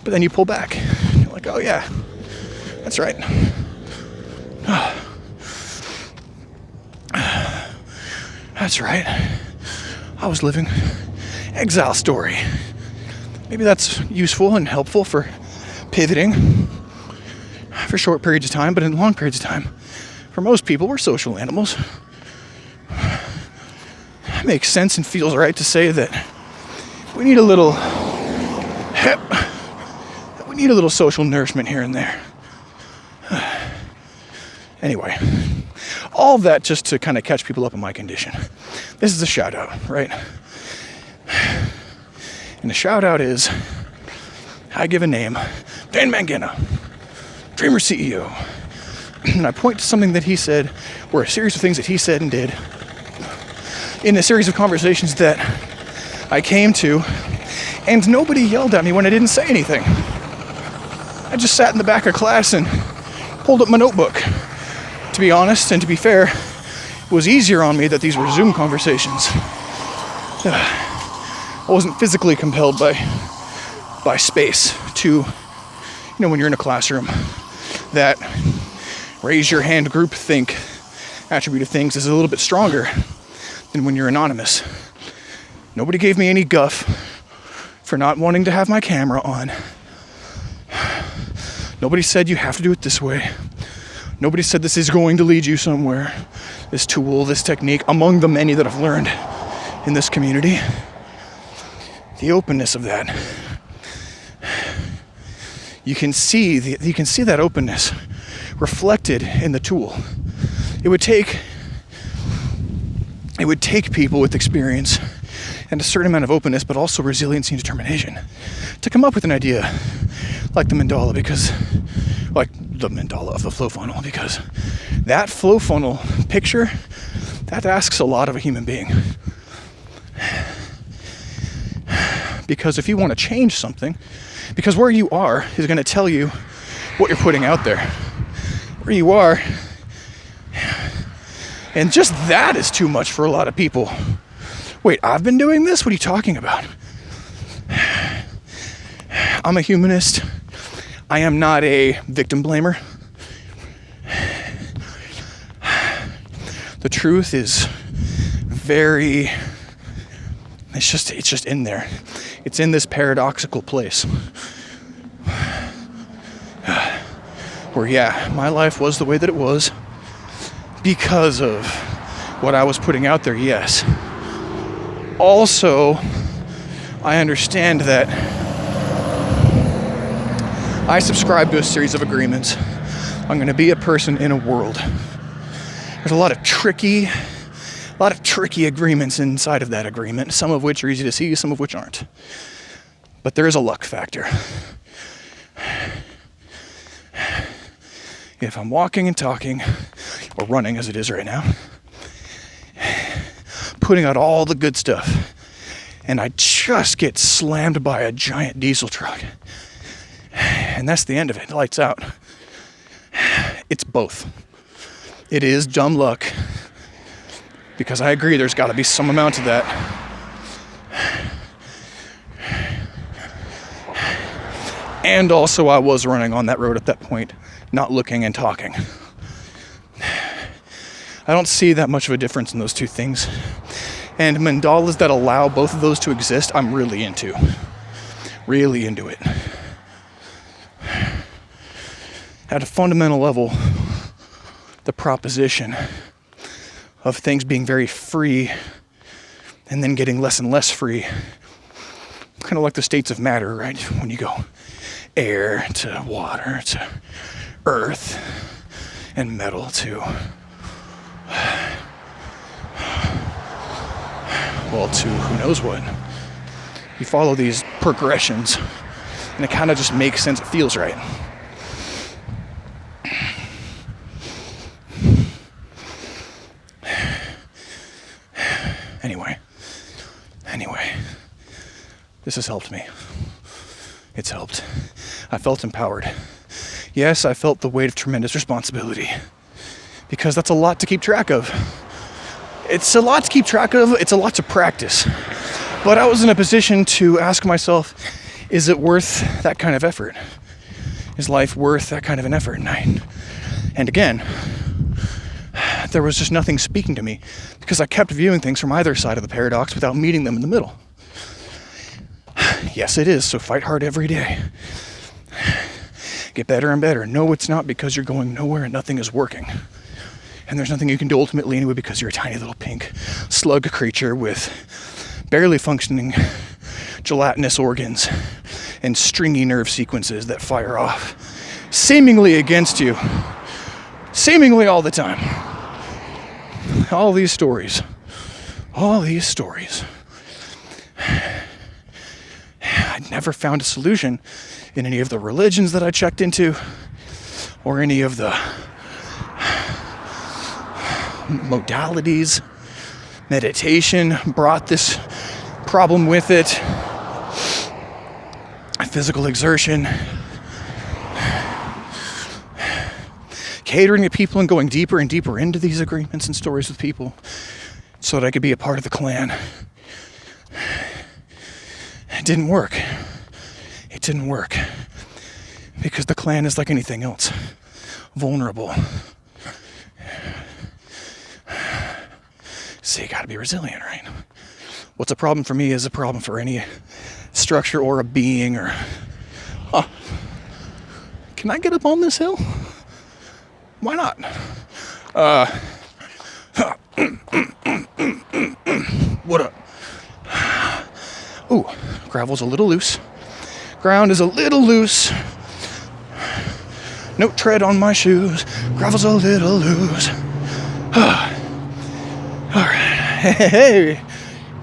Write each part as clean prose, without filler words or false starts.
But then you pull back. You're like, oh yeah, that's right. That's right. I was living exile story. Maybe that's useful and helpful for pivoting for short periods of time, but in long periods of time, for most people, we're social animals. It makes sense and feels right to say that we need a little social nourishment here and there. Anyway, all that just to kind of catch people up on my condition. This is a shout out, right? And the shout out is, I give a name, Dan Mangena, Dreamer CEO. And I point to something that he said, or a series of things that he said and did, in a series of conversations that I came to, and nobody yelled at me when I didn't say anything. I just sat in the back of class and pulled up my notebook. To be honest, and to be fair, it was easier on me that these were Zoom conversations. I wasn't physically compelled by space to, when you're in a classroom, that raise your hand group think attribute of things is a little bit stronger than when you're anonymous. Nobody gave me any guff for not wanting to have my camera on. Nobody said you have to do it this way. Nobody said this is going to lead you somewhere. This tool, this technique, among the many that I've learned in this community. The openness of that. You can see that openness reflected in the tool. It would take people with experience and a certain amount of openness, but also resiliency and determination to come up with an idea like the mandala, like the mandala of the flow funnel, because that flow funnel picture, that asks a lot of a human being. Because if you want to change something, because where you are is going to tell you what you're putting out there. Where you are, and just that is too much for a lot of people. Wait, I've been doing this? What are you talking about? I'm a humanist. I am not a victim blamer. The truth is it's just in there. It's in this paradoxical place. Where, yeah, my life was the way that it was because of what I was putting out there, yes. Also, I understand that I subscribe to a series of agreements. I'm going to be a person in a world. There's a lot of tricky agreements inside of that agreement, some of which are easy to see, some of which aren't. But there is a luck factor. If I'm walking and talking, or running as it is right now, putting out all the good stuff, and I just get slammed by a giant diesel truck, and that's the end of it, lights out. It's both. It is dumb luck, because I agree there's got to be some amount of that. And also I was running on that road at that point, not looking and talking. I don't see that much of a difference in those two things. And mandalas that allow both of those to exist, I'm really into. Really into it. At a fundamental level, the proposition of things being very free and then getting less and less free, kind of like the states of matter, right? When you go air to water to earth and metal to, well, to who knows what. You follow these progressions and it kind of just makes sense. It feels right. Anyway, this has helped me. It's helped. I felt empowered. Yes, I felt the weight of tremendous responsibility, because that's a lot to keep track of. It's a lot to keep track of. It's a lot to practice. But I was in a position to ask myself, Is it worth that kind of effort? Is life worth that kind of an effort? And again, there was just nothing speaking to me because I kept viewing things from either side of the paradox without meeting them in the middle. Yes, it is, so fight hard every day. Get better and better. No, it's not, because you're going nowhere and nothing is working. And there's nothing you can do ultimately anyway, because you're a tiny little pink slug creature with barely functioning gelatinous organs and stringy nerve sequences that fire off seemingly against you, seemingly all the time. All these stories. I'd never found a solution in any of the religions that I checked into, or any of the modalities. Meditation brought this problem with it. Physical exertion. Catering to people and going deeper and deeper into these agreements and stories with people so that I could be a part of the clan. It didn't work. Because the clan is like anything else. Vulnerable. So you gotta be resilient, right? What's a problem for me is a problem for any structure or a being or... Can I get up on this hill? Why not? What up? Ooh, gravel's a little loose. Ground is a little loose. No tread on my shoes. Gravel's a little loose. All right. Hey,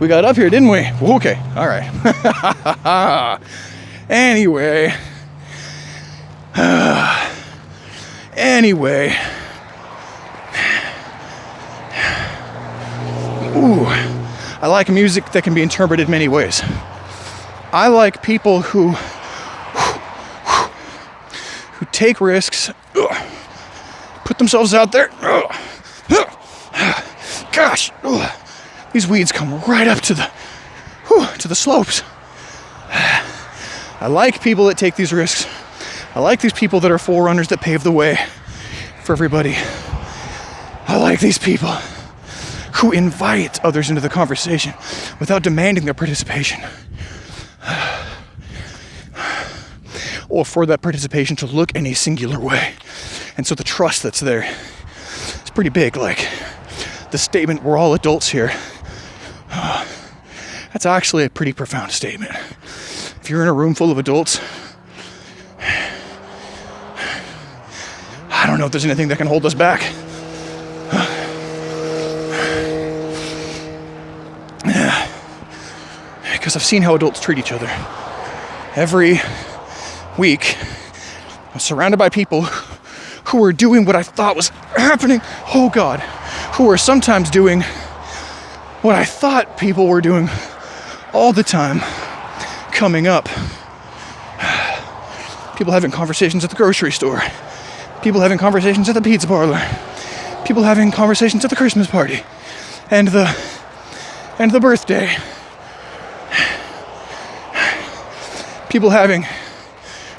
we got up here, didn't we? Okay. All right. Anyway. Ooh, I like music that can be interpreted many ways. I like people who take risks, put themselves out there. Gosh, these weeds come right up to the slopes. I like people that take these risks. I like these people that are forerunners that pave the way for everybody. I like these people who invite others into the conversation without demanding their participation. Or for that participation to look in a singular way. And so the trust that's there is pretty big. Like the statement, we're all adults here. That's actually a pretty profound statement. If you're in a room full of adults, I don't know if there's anything that can hold us back. Because I've seen how adults treat each other. Every week, I'm surrounded by people who are doing what I thought was happening. Oh God. Who are sometimes doing what I thought people were doing all the time coming up. People having conversations at the grocery store. People having conversations at the pizza parlor. People having conversations at the Christmas party. And the birthday. People having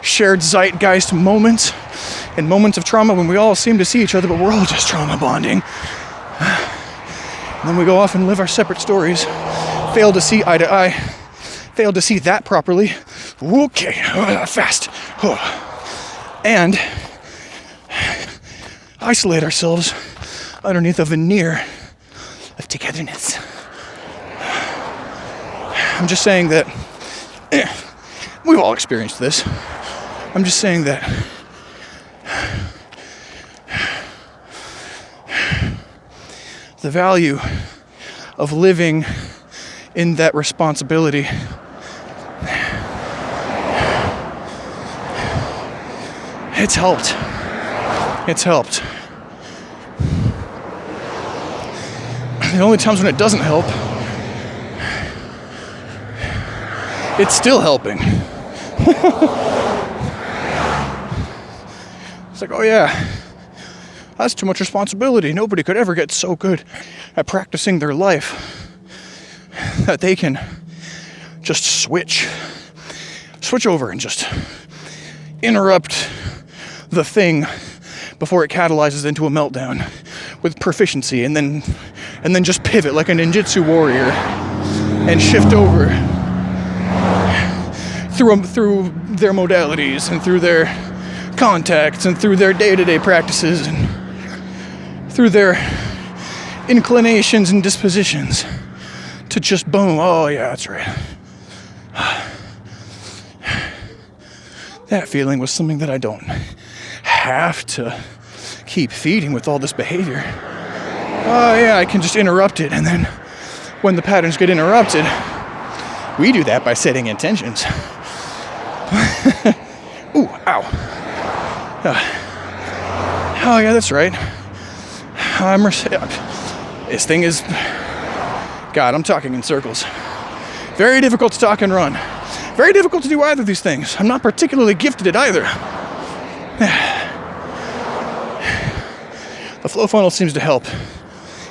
shared zeitgeist moments and moments of trauma when we all seem to see each other, but we're all just trauma bonding. And then we go off and live our separate stories, fail to see eye to eye, fail to see that properly. Okay, fast. And isolate ourselves underneath a veneer of togetherness. I'm just saying that we've all experienced this. I'm just saying that the value of living in that responsibility it's helped. The only times when it doesn't help, it's still helping. It's like, oh yeah, that's too much responsibility. Nobody could ever get so good at practicing their life that they can just switch switch over and just interrupt the thing before it catalyzes into a meltdown with proficiency, and then just pivot like a ninjutsu warrior and shift over through their modalities and through their contacts and through their day-to-day practices and through their inclinations and dispositions to just boom. Oh yeah, that's right. That feeling was something that I don't have to keep feeding with all this behavior. Oh yeah, I can just interrupt it, and then when the patterns get interrupted, we do that by setting intentions. Ooh, ow. Oh yeah, that's right. This thing is... God, I'm talking in circles. Very difficult to talk and run. Very difficult to do either of these things. I'm not particularly gifted at either. The flow funnel seems to help,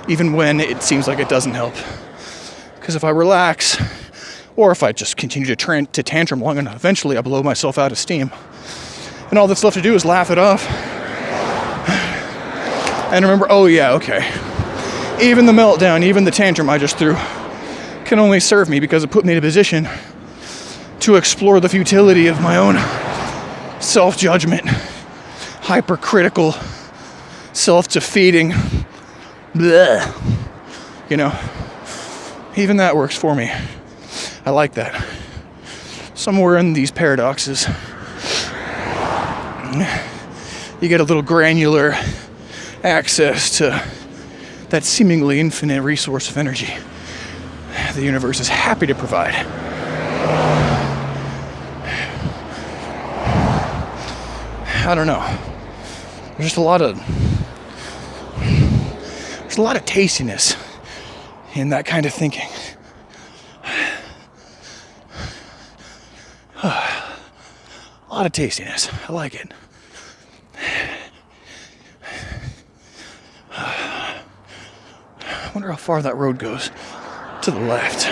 even when it seems like it doesn't help. Because if I relax, or if I just continue to tantrum long enough, eventually I blow myself out of steam. And all that's left to do is laugh it off. And remember, oh yeah, okay. Even the meltdown, even the tantrum I just threw can only serve me because it put me in a position to explore the futility of my own self-judgment, hypercritical, self-defeating, bleh. You know, even that works for me. I like that. Somewhere in these paradoxes, you get a little granular access to that seemingly infinite resource of energy the universe is happy to provide. I don't know. There's just a lot of tastiness in that kind of thinking. A lot of tastiness. I like it. I wonder how far that road goes. To the left.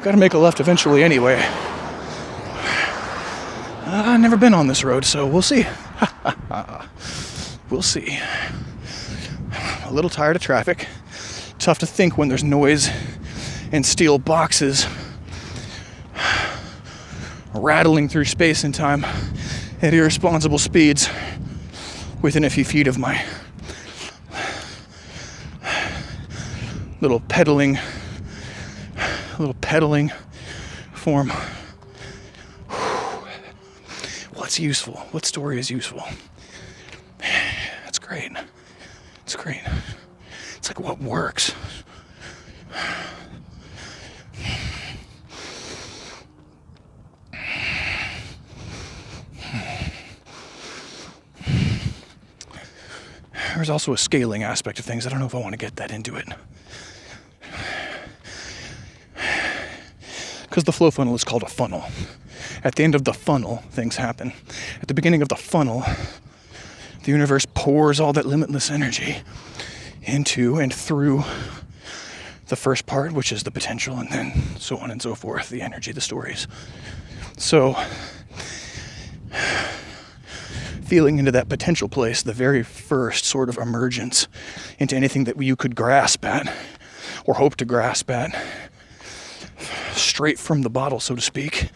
Gotta make a left eventually anyway. I've never been on this road, so we'll see. We'll see. A little tired of traffic. Tough to think when there's noise and steel boxes rattling through space and time at irresponsible speeds within a few feet of my little pedaling form. What's useful? What story is useful? That's great. It's great. It's like what works. There's also a scaling aspect of things. I don't know if I want to get that into it. Because the flow funnel is called a funnel. At the end of the funnel, things happen. At the beginning of the funnel, the universe pours all that limitless energy into and through the first part, which is the potential, and then so on and so forth, the energy, the stories. So, feeling into that potential place, the very first sort of emergence into anything that you could grasp at, or hope to grasp at, straight from the bottle, so to speak.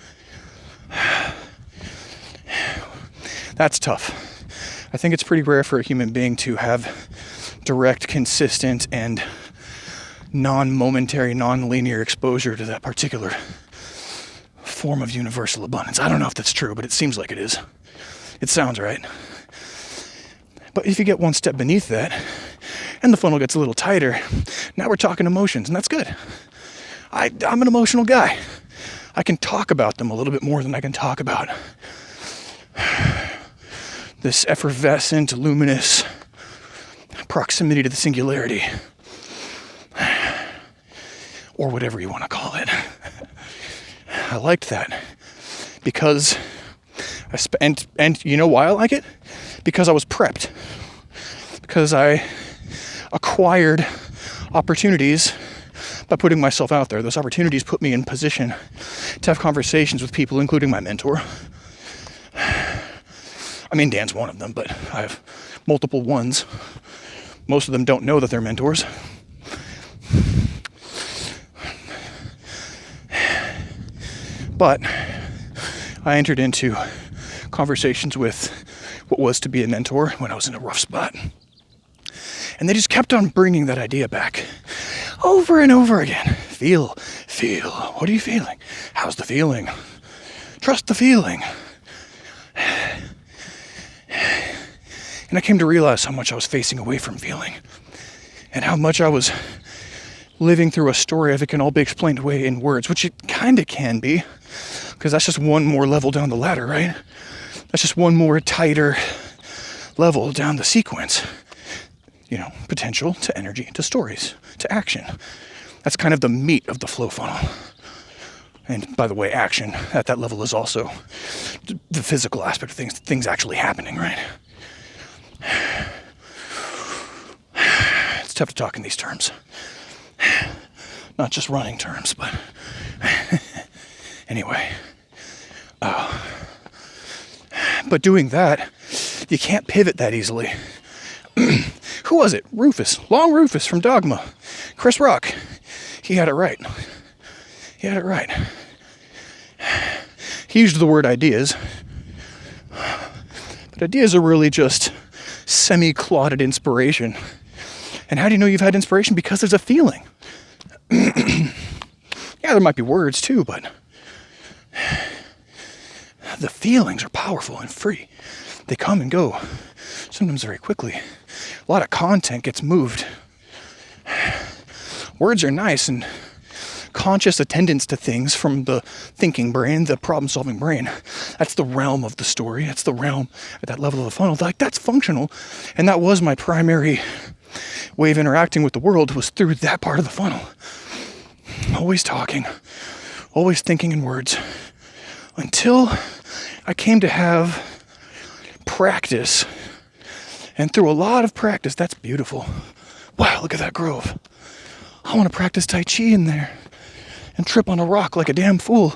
That's tough. I think it's pretty rare for a human being to have direct, consistent, and non-momentary, non-linear exposure to that particular form of universal abundance. I don't know if that's true, but it seems like it is. It sounds right. But if you get one step beneath that, and the funnel gets a little tighter, now we're talking emotions, and that's good. I'm an emotional guy. I can talk about them a little bit more than I can talk about this effervescent, luminous proximity to the singularity, or whatever you want to call it. I liked that because and you know why I like it? Because I was prepped. Because I acquired opportunities by putting myself out there. Those opportunities put me in position to have conversations with people, including my mentor. I mean, Dan's one of them, but I have multiple ones. Most of them don't know that they're mentors. But I entered into conversations with what was to be a mentor when I was in a rough spot. And they just kept on bringing that idea back over and over again. Feel. What are you feeling? How's the feeling? Trust the feeling. And I came to realize how much I was facing away from feeling, and how much I was living through a story if it can all be explained away in words, which it kind of can be, because that's just one more level down the ladder, right? That's just one more tighter level down the sequence. You know, potential to energy, to stories, to action. That's kind of the meat of the flow funnel. And by the way, action at that level is also the physical aspect of things actually happening, right? It's tough to talk in these terms. Not just running terms, but anyway. But doing that, you can't pivot that easily. Who was it? Rufus. Long Rufus from Dogma. Chris Rock. He had it right. He used the word ideas. But ideas are really just semi-clotted inspiration. And how do you know you've had inspiration? Because there's a feeling. Yeah, there might be words too, but the feelings are powerful and free. They come and go, sometimes very quickly. A lot of content gets moved. Words are nice, and conscious attendance to things from the thinking brain, the problem-solving brain. That's the realm of the story. That's the realm at that level of the funnel. Like, that's functional. And that was my primary way of interacting with the world, was through that part of the funnel. Always talking, always thinking in words, until I came to have practice. And through a lot of practice, that's beautiful. Wow, look at that grove. I want to practice Tai Chi in there and trip on a rock like a damn fool,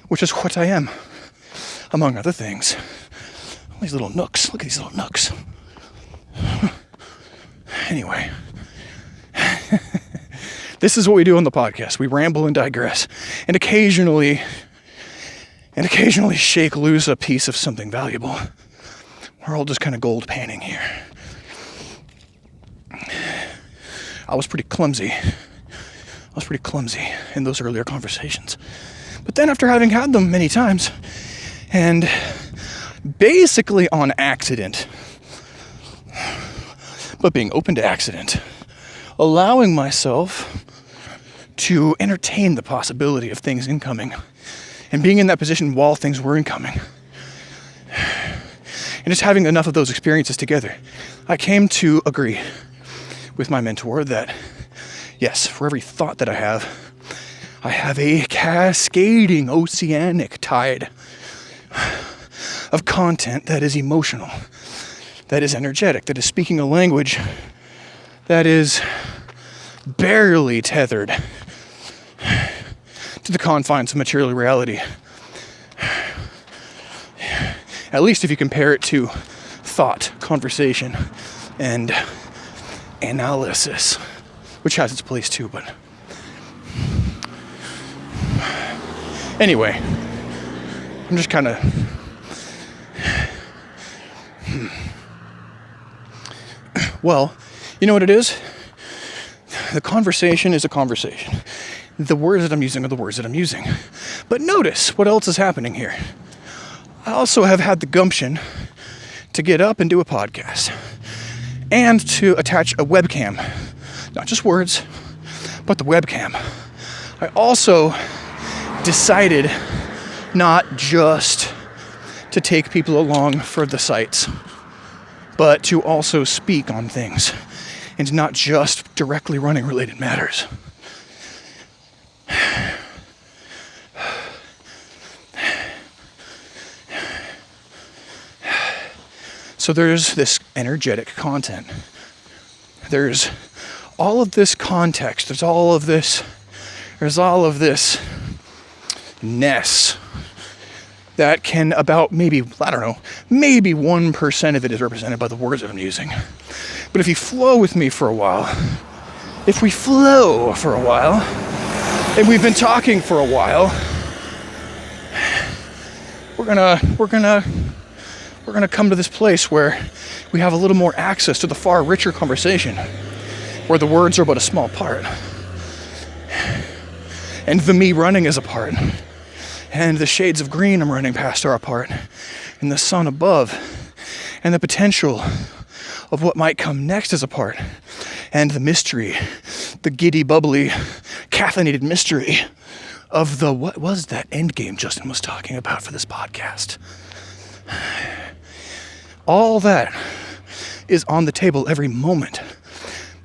which is what I am, among other things. All these little nooks. Look at these little nooks. Anyway, this is what we do on the podcast. We ramble and digress, and occasionally shake loose a piece of something valuable. We're all just kind of gold panning here. I was pretty clumsy in those earlier conversations. But then after having had them many times, and basically on accident, but being open to accident, allowing myself to entertain the possibility of things incoming, and being in that position while things were incoming, and just having enough of those experiences together, I came to agree with my mentor that, yes, for every thought that I have a cascading oceanic tide of content that is emotional, that is energetic, that is speaking a language that is barely tethered to the confines of material reality. At least if you compare it to thought, conversation, and analysis, which has its place too, but anyway, I'm just kind of well, you know what it is? The conversation is a conversation. The words that I'm using are the words that I'm using. But notice what else is happening here. I also have had the gumption to get up and do a podcast and to attach a webcam. Not just words, but the webcam. I also decided not just to take people along for the sights, but to also speak on things and not just directly running related matters. So there's this energetic content. There's all of this context. There's all of this there's all of this ness that can about maybe 1% of it is represented by the words that I'm using. But if you flow with me for a while, and we've been talking for a while, we're gonna come to this place where we have a little more access to the far richer conversation, where the words are but a small part, and the me running is a part, and the shades of green I'm running past are a part, and the sun above, and the potential of what might come next is a part, and the mystery, the giddy, bubbly, caffeinated mystery of the what was that end game Justin was talking about for this podcast. All that is on the table every moment.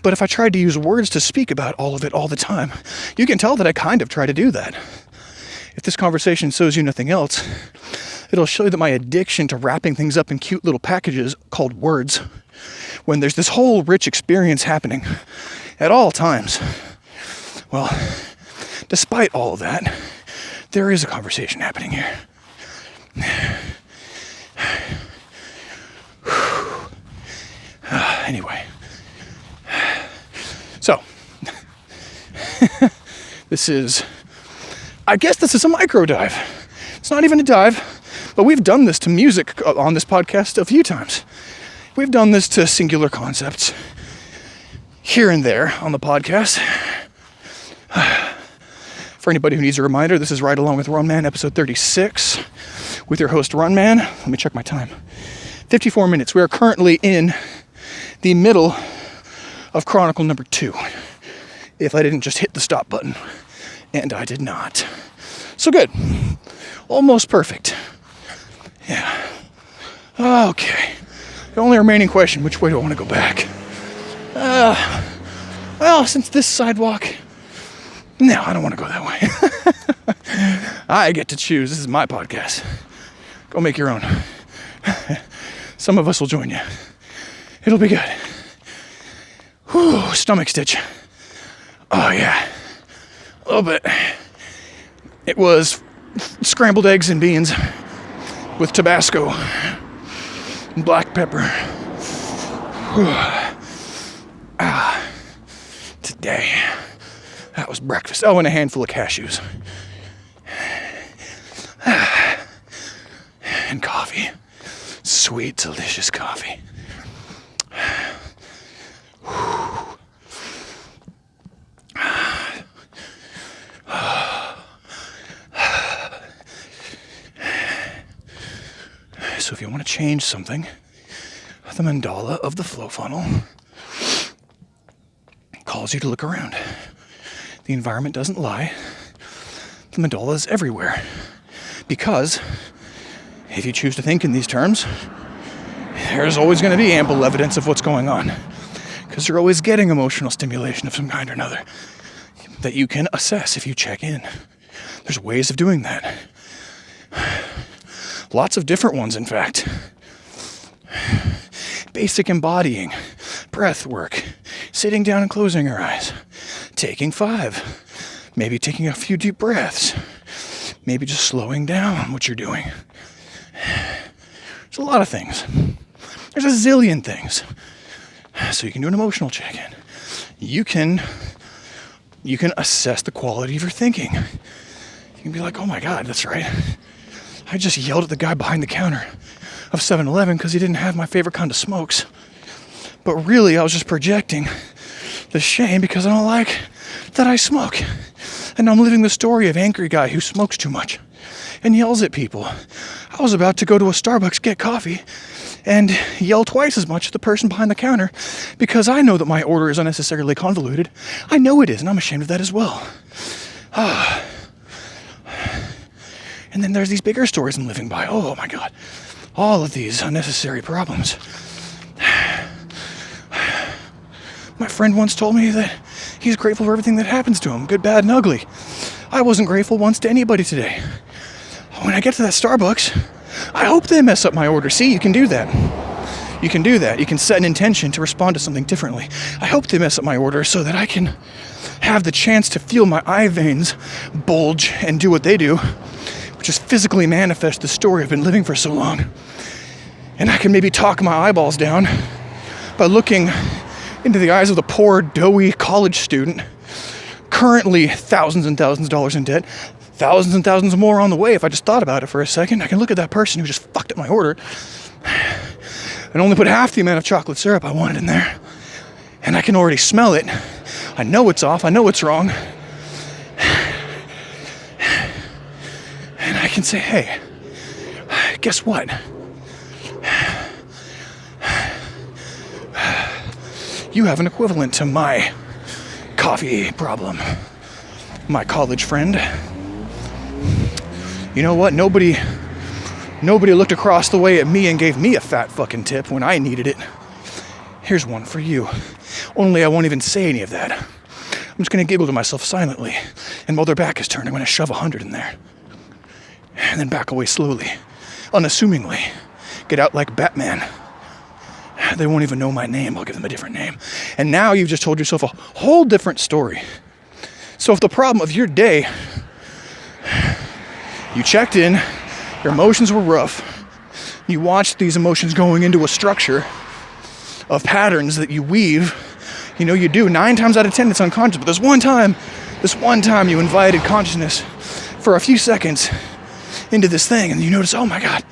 But if I tried to use words to speak about all of it all the time, you can tell that I kind of try to do that. If this conversation shows you nothing else, it'll show you that my addiction to wrapping things up in cute little packages called words, when there's this whole rich experience happening at all times, well, despite all of that, there is a conversation happening here. Anyway, so I guess this is a micro dive. It's not even a dive, but we've done this to music on this podcast a few times. We've done this to singular concepts here and there on the podcast. For anybody who needs a reminder, this is Ride Along with Runman, episode 36, with your host, Runman. Let me check my time. 54 minutes. We are currently in the middle of Chronicle number 2, if I didn't just hit the stop button, and I did not. So good. Almost perfect. Yeah. Okay. The only remaining question, which way do I want to go back? Well, since this sidewalk... No, I don't want to go that way. I get to choose. This is my podcast. Go make your own. Some of us will join you. It'll be good. Whew, stomach stitch. Oh, yeah. A little bit. It was scrambled eggs and beans with Tabasco and black pepper. Today, that was breakfast. Oh, and a handful of cashews. And coffee. Sweet, delicious coffee. So if you want to change something, the mandala of the flow funnel calls you to look around. The environment doesn't lie. The mandala is everywhere. Because if you choose to think in these terms, there's always going to be ample evidence of what's going on. Because you're always getting emotional stimulation of some kind or another that you can assess if you check in. There's ways of doing that. Lots of different ones, in fact. Basic embodying, breath work, sitting down and closing your eyes, taking 5, maybe taking a few deep breaths, maybe just slowing down what you're doing. There's a lot of things. There's a zillion things. So you can do an emotional check-in. You can assess the quality of your thinking. You can be like, oh my God, that's right. I just yelled at the guy behind the counter of 7-Eleven because he didn't have my favorite kind of smokes. But really, I was just projecting the shame because I don't like that I smoke. And I'm living the story of angry guy who smokes too much and yells at people. I was about to go to a Starbucks, get coffee, and yell twice as much at the person behind the counter because I know that my order is unnecessarily convoluted. I know it is, and I'm ashamed of that as well. And then there's these bigger stories I'm living by. Oh my God. All of these unnecessary problems. My friend once told me that he's grateful for everything that happens to him, good, bad, and ugly. I wasn't grateful once to anybody today. When I get to that Starbucks, I hope they mess up my order. See, you can do that. You can do that. You can set an intention to respond to something differently. I hope they mess up my order so that I can have the chance to feel my eye veins bulge and do what they do, which is physically manifest the story I've been living for so long. And I can maybe talk my eyeballs down by looking into the eyes of the poor, doughy college student, currently thousands and thousands of dollars in debt, thousands and thousands more on the way. If I just thought about it for a second, I can look at that person who just fucked up my order and only put half the amount of chocolate syrup I wanted in there. And I can already smell it. I know it's off. I know it's wrong. And I can say, hey, guess what? You have an equivalent to my coffee problem, my college friend. You know what? Nobody looked across the way at me and gave me a fat fucking tip when I needed it. Here's one for you. Only I won't even say any of that. I'm just gonna giggle to myself silently, and while their back is turned, I'm gonna shove 100 in there. And then back away slowly, unassumingly. Get out like Batman. They won't even know my name. I'll give them a different name. And now you've just told yourself a whole different story. So if the problem of your day, you checked in, your emotions were rough, you watched these emotions going into a structure of patterns that you weave, you know you do. 9 times out of 10 it's unconscious, but this one time you invited consciousness for a few seconds into this thing, and you notice, oh my God,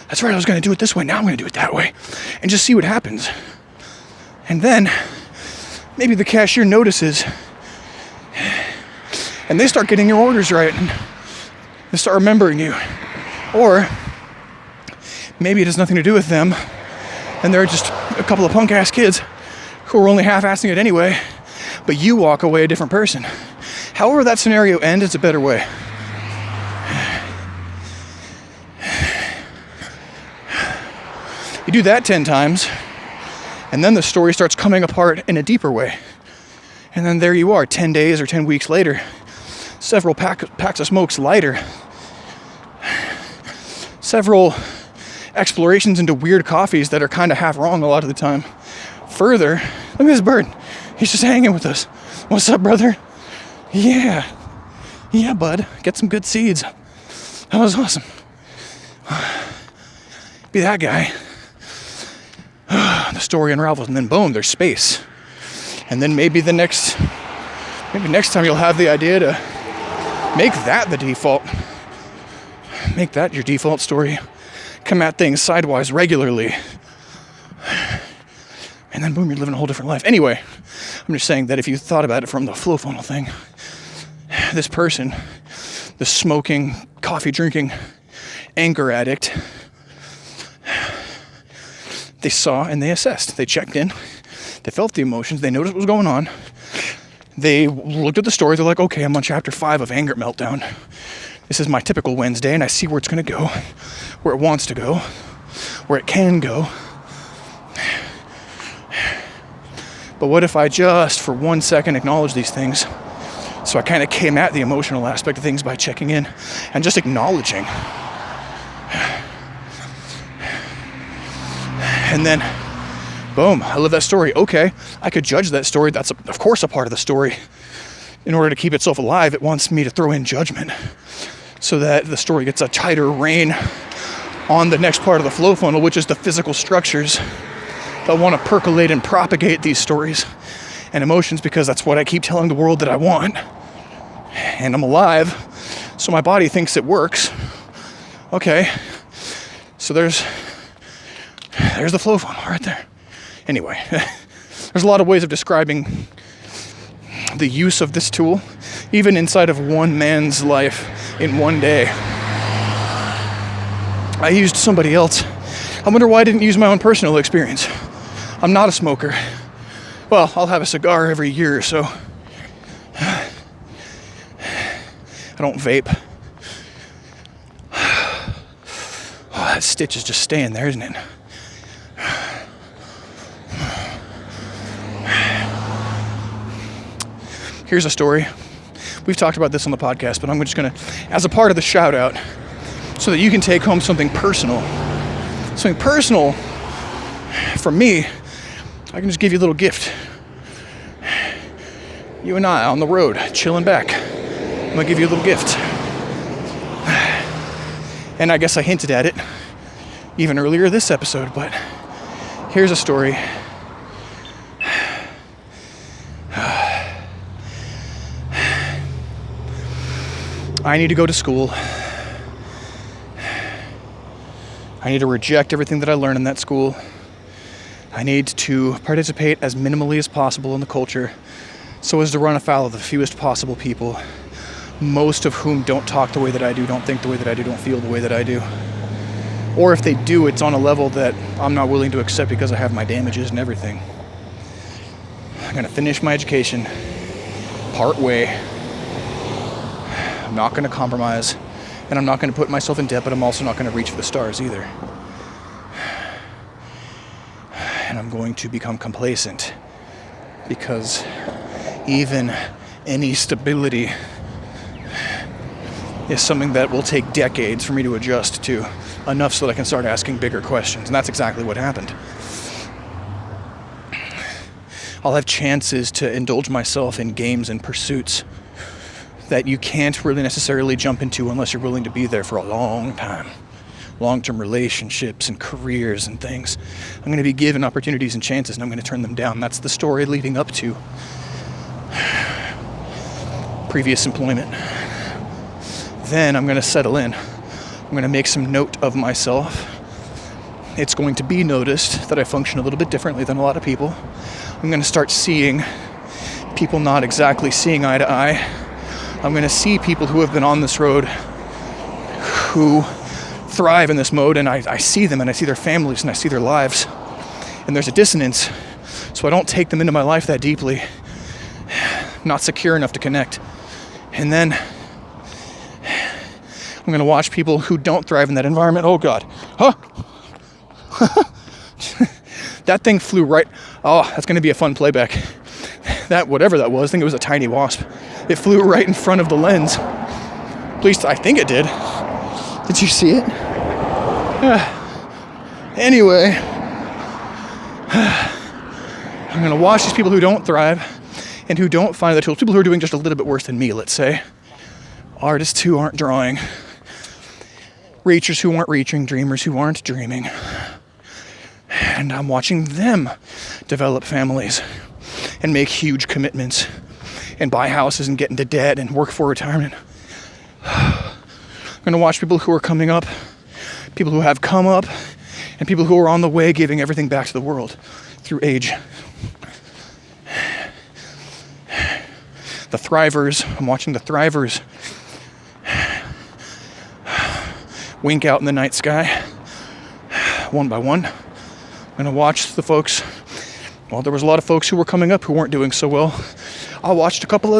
that's right, I was going to do it this way, now I'm going to do it that way. And just see what happens. And then, maybe the cashier notices, and they start getting your orders right, and they start remembering you. Or, maybe it has nothing to do with them, and they're just a couple of punk-ass kids who are only half-assing it anyway, but you walk away a different person. However that scenario ends, it's a better way. You do that 10 times, and then the story starts coming apart in a deeper way. And then there you are, 10 days or 10 weeks later, several packs of smokes lighter, several explorations into weird coffees that are kind of half wrong a lot of the time. Further, look at this bird. He's just hanging with us. What's up, brother? Yeah, bud. Get some good seeds. That was awesome. Be that guy. The story unravels, and then boom, there's space. And then maybe next time you'll have the idea to make that the default. Make that your default story. Come at things sidewise regularly. And then boom, you're living a whole different life. Anyway, I'm just saying that if you thought about it from the flow funnel thing, this person, the smoking, coffee drinking, anger addict, they saw and they assessed. They checked in. They felt the emotions. They noticed what was going on. They looked at the story. They're like, okay, I'm on chapter 5 of Anger Meltdown. This is my typical Wednesday, and I see where it's going to go, where it wants to go, where it can go. But what if I just, for 1 second, acknowledge these things? So I kind of came at the emotional aspect of things by checking in and just acknowledging. And then, boom, I live that story. Okay, I could judge that story. That's, of course, a part of the story. In order to keep itself alive, it wants me to throw in judgment so that the story gets a tighter rein on the next part of the flow funnel, which is the physical structures that want to percolate and propagate these stories and emotions, because that's what I keep telling the world that I want. And I'm alive, so my body thinks it works. Okay, so there's the flow funnel right there. Anyway, there's a lot of ways of describing the use of this tool, even inside of one man's life in one day. I used somebody else. I wonder why I didn't use my own personal experience. I'm not a smoker. Well, I'll have a cigar every year or so. I don't vape. Oh, that stitch is just staying there, isn't it? Here's a story. We've talked about this on the podcast, but I'm just going to, as a part of the shout out, so that you can take home something personal. Something personal from me, I can just give you a little gift. You and I on the road, chilling back. I'm gonna give you a little gift. And I guess I hinted at it even earlier this episode, but here's a story. I need to go to school. I need to reject everything that I learned in that school. I need to participate as minimally as possible in the culture so as to run afoul of the fewest possible people, most of whom don't talk the way that I do, don't think the way that I do, don't feel the way that I do. Or if they do, it's on a level that I'm not willing to accept because I have my damages and everything. I'm gonna finish my education part way. I'm not gonna compromise, and I'm not gonna put myself in debt, but I'm also not gonna reach for the stars either. And I'm going to become complacent because even any stability is something that will take decades for me to adjust to, enough so that I can start asking bigger questions. And that's exactly what happened. I'll have chances to indulge myself in games and pursuits that you can't really necessarily jump into unless you're willing to be there for a long time. Long-term relationships and careers and things. I'm going to be given opportunities and chances, and I'm going to turn them down. That's the story leading up to previous employment. Then I'm going to settle in. I'm going to make some note of myself. It's going to be noticed that I function a little bit differently than a lot of people. I'm going to start seeing people not exactly seeing eye to eye. I'm going to see people who have been on this road who thrive in this mode, and I see them, and I see their families, and I see their lives, and there's a dissonance, so I don't take them into my life that deeply. I'm not secure enough to connect. And then I'm going to watch people who don't thrive in that environment. Oh God. Huh? That thing flew right. Oh, that's going to be a fun playback. That, whatever that was, I think it was a tiny wasp. It flew right in front of the lens. At least I think it did. Did you see it? Anyway, I'm going to watch these people who don't thrive and who don't find the tools. People who are doing just a little bit worse than me, let's say. Artists who aren't drawing. Reachers who aren't reaching. Dreamers who aren't dreaming. And I'm watching them develop families and make huge commitments and buy houses and get into debt and work for retirement. I'm going to watch people who are coming up, people who have come up, and people who are on the way giving everything back to the world through age. The thrivers, I'm watching the thrivers wink out in the night sky, one by one. I'm going to watch the folks. Well, there was a lot of folks who were coming up who weren't doing so well. I watched a couple of